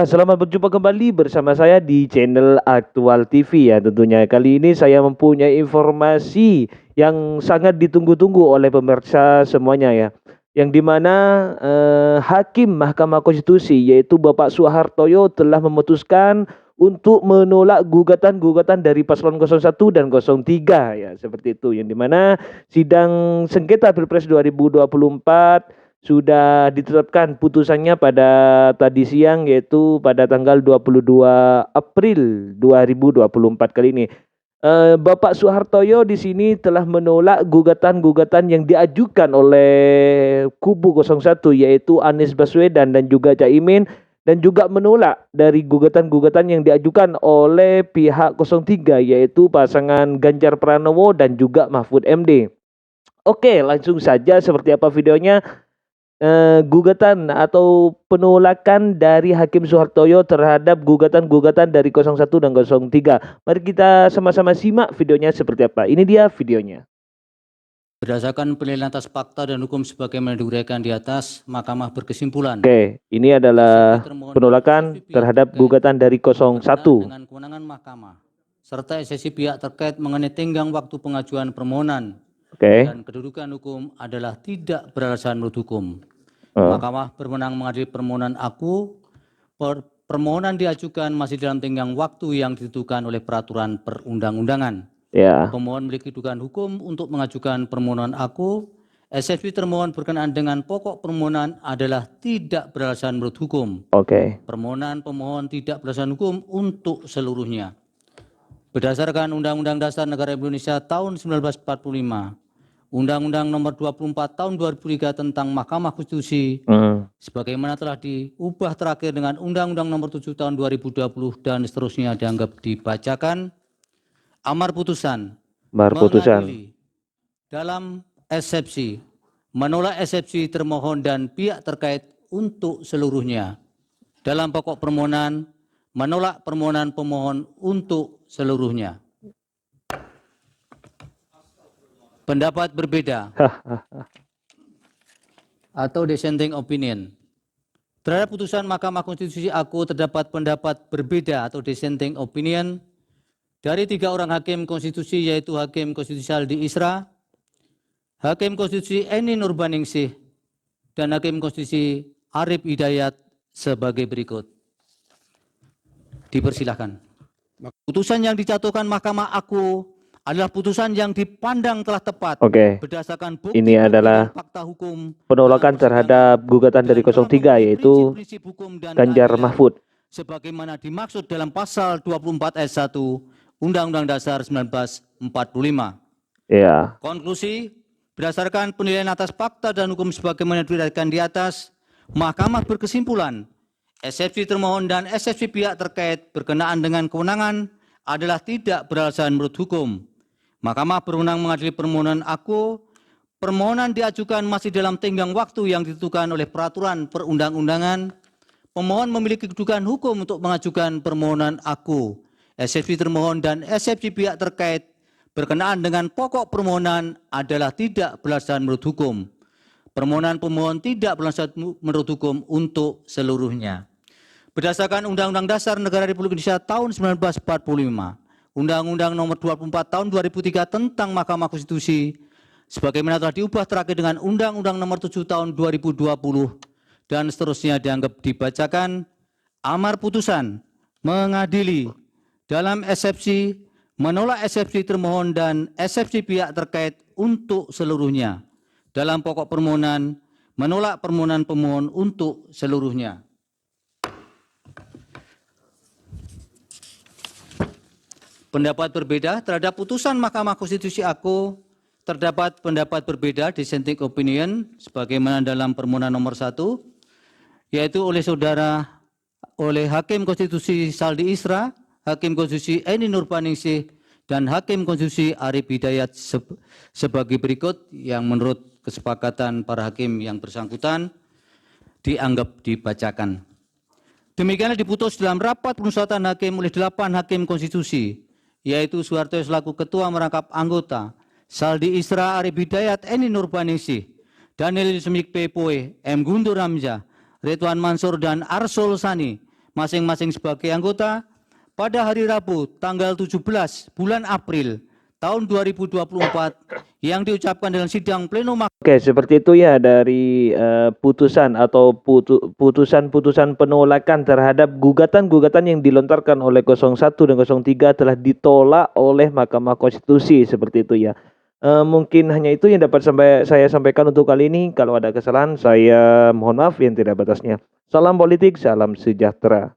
Selamat berjumpa kembali bersama saya di channel Aktual TV ya tentunya. Kali ini saya mempunyai informasi yang sangat ditunggu-tunggu oleh pemirsa semuanya ya. Yang dimana Hakim Mahkamah Konstitusi yaitu Bapak Soehartoyo telah memutuskan untuk menolak gugatan-gugatan dari paslon 01 dan 03 ya seperti itu. Yang dimana sidang sengketa Pilpres 2024 sudah ditetapkan putusannya pada tadi siang yaitu pada tanggal 22 April 2024 kali ini. Bapak Soehartoyo di sini telah menolak gugatan-gugatan yang diajukan oleh kubu 01 yaitu Anies Baswedan dan juga Caimin dan juga menolak dari gugatan-gugatan yang diajukan oleh pihak 03 yaitu pasangan Ganjar Pranowo dan juga Mahfud MD. Oke, langsung saja seperti apa videonya. Gugatan atau penolakan dari Hakim Soehartoyo terhadap gugatan-gugatan dari 01 dan 03. Mari kita sama-sama simak videonya seperti apa. Ini dia videonya. Berdasarkan penilaian atas fakta dan hukum sebagaimana diuraikan di atas, Mahkamah berkesimpulan. Oke, ini adalah penolakan terhadap gugatan dari 01. Dengan kewenangan Mahkamah, serta esensi pihak terkait mengenai tenggang waktu pengajuan permohonan dan kedudukan hukum adalah tidak beralasan menurut hukum. Mahkamah berwenang mengadili permohonan aku. Permohonan diajukan masih dalam tenggang waktu yang ditentukan oleh peraturan perundang-undangan. Pemohon memiliki kedudukan hukum untuk mengajukan permohonan aku. Eksepsi termohon berkenaan dengan pokok permohonan adalah tidak beralasan menurut hukum. Permohonan pemohon tidak beralasan hukum untuk seluruhnya. Berdasarkan Undang-Undang Dasar Negara Indonesia tahun 1945, Undang-Undang Nomor 24 Tahun 2003 tentang Mahkamah Konstitusi, sebagaimana telah diubah terakhir dengan Undang-Undang Nomor 7 Tahun 2020 dan seterusnya dianggap dibacakan. Amar putusan mengadili dalam eksepsi, menolak eksepsi termohon dan pihak terkait untuk seluruhnya. Dalam pokok permohonan, menolak permohonan pemohon untuk seluruhnya. Pendapat berbeda atau dissenting opinion. Terhadap putusan Mahkamah Konstitusi aku terdapat pendapat berbeda atau dissenting opinion dari 3 orang Hakim Konstitusi yaitu Hakim Konstitusi Saldi Isra, Hakim Konstitusi Eni Nurbaningsih, dan Hakim Konstitusi Arif Hidayat sebagai berikut. Dipersilahkan. Putusan yang dijatuhkan Mahkamah aku adalah putusan yang dipandang telah tepat. Berdasarkan bukti ini adalah fakta hukum penolakan terhadap gugatan dari 03 yaitu Ganjar Mahfud. Sebagaimana dimaksud dalam pasal 24 ayat 1 Undang-Undang Dasar 1945. Konklusi, berdasarkan penilaian atas fakta dan hukum sebagaimana diuraikan di atas, Mahkamah berkesimpulan, eksepsi termohon dan eksepsi pihak terkait berkenaan dengan kewenangan adalah tidak beralasan menurut hukum. Mahkamah berwenang mengadili permohonan aku. Permohonan diajukan masih dalam tenggang waktu yang ditentukan oleh peraturan perundang-undangan. Pemohon memiliki kedudukan hukum untuk mengajukan permohonan aku. Eksepsi termohon dan eksepsi pihak terkait berkenaan dengan pokok permohonan adalah tidak beralasan menurut hukum. Permohonan pemohon tidak beralasan menurut hukum untuk seluruhnya. Berdasarkan Undang-Undang Dasar Negara Republik Indonesia tahun 1945, Undang-Undang Nomor 24 Tahun 2003 tentang Mahkamah Konstitusi, sebagaimana telah diubah terakhir dengan Undang-Undang Nomor 7 Tahun 2020 dan seterusnya dianggap dibacakan. Amar putusan mengadili dalam eksepsi, menolak eksepsi termohon dan eksepsi pihak terkait untuk seluruhnya. Dalam pokok permohonan, menolak permohonan pemohon untuk seluruhnya. Pendapat berbeda terhadap putusan Mahkamah Konstitusi aku terdapat pendapat berbeda dissenting opinion sebagaimana dalam permohonan nomor 1 yaitu oleh Hakim Konstitusi Saldi Isra, Hakim Konstitusi Eni Nurbaningsih, dan Hakim Konstitusi Arif Hidayat sebagai berikut yang menurut kesepakatan para hakim yang bersangkutan dianggap dibacakan. Demikianlah diputus dalam rapat pemusyawaratan hakim oleh 8 hakim konstitusi, yaitu Soehartoyo selaku ketua merangkap anggota, Saldi Isra, Arif Hidayat, Eni Nurbaningsih, Daniel Yusmik Pepoe, M. Guntur Hamzah, Ridwan Mansur, dan Arsul Sani masing-masing sebagai anggota pada hari Rabu tanggal 17 bulan April tahun 2024 yang diucapkan dalam sidang pleno Oke, seperti itu ya dari putusan atau putusan-putusan penolakan terhadap gugatan-gugatan yang dilontarkan oleh 01 dan 03 telah ditolak oleh Mahkamah Konstitusi, seperti itu ya. Mungkin hanya itu yang dapat saya sampaikan untuk kali ini. Kalau ada kesalahan saya mohon maaf yang tidak batasnya. Salam politik, salam sejahtera.